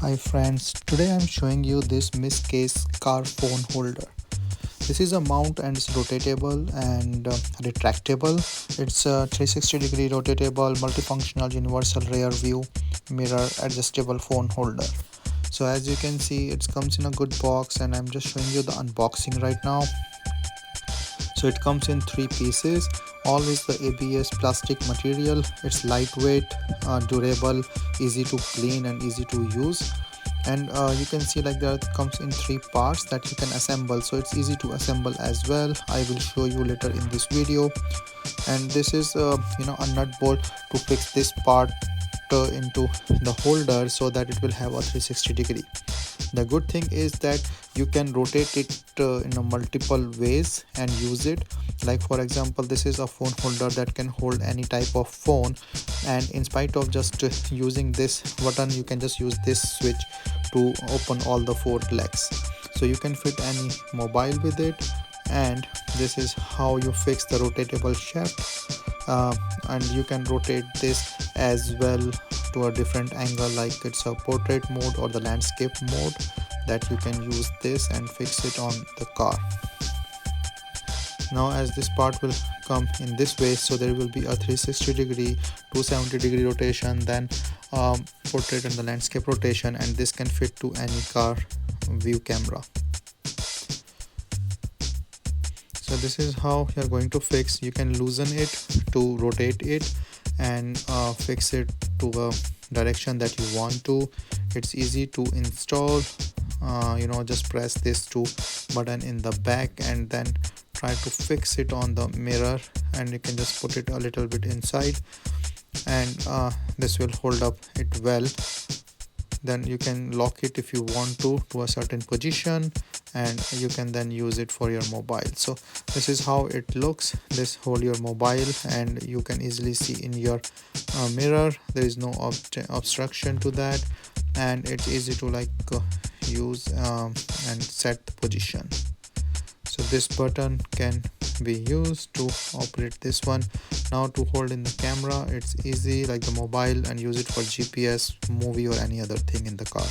Hi friends, today I'm showing you this Misscase car phone holder. This is a mount and it's rotatable and retractable. It's a 360-degree rotatable, multifunctional, universal rear view, mirror adjustable phone holder. So as you can see, it comes in a good box and I'm just showing you the unboxing right now. So it comes in 3 pieces, all with the ABS plastic material. It's lightweight, durable, easy to clean and easy to use. And you can see like that comes in 3 parts that you can assemble, so it's easy to assemble as well. I will show you later in this video. And this is a nut bolt to fix this part into the holder so that it will have a 360-degree. The good thing is that you can rotate it in a multiple ways and use it. Like for example, this is a phone holder that can hold any type of phone, and in spite of just using this button, you can just use this switch to open all the 4 legs. So you can fit any mobile with it, and this is how you fix the rotatable shaft. And you can rotate this as well to a different angle, like it's a portrait mode or the landscape mode, that you can use this and fix it on the car. Now as this part will come in this way, so there will be a 360-degree, 270-degree rotation, then portrait and the landscape rotation, and this can fit to any car view camera. So this is how you're going to fix. You can loosen it to rotate it and fix it to a direction that you want to. It's easy to install. Just press this 2 button in the back and then try to fix it on the mirror, and you can just put it a little bit inside, and this will hold up it well. Then you can lock it if you want to a certain position, and you can then use it for your mobile. So this is how it looks. This hold your mobile, and you can easily see in your mirror. There is no obstruction to that, and it's easy to use and set the position. So this button can be used to operate this one. Now to hold in the camera, it's easy like the mobile, and use it for GPS, movie or any other thing in the car.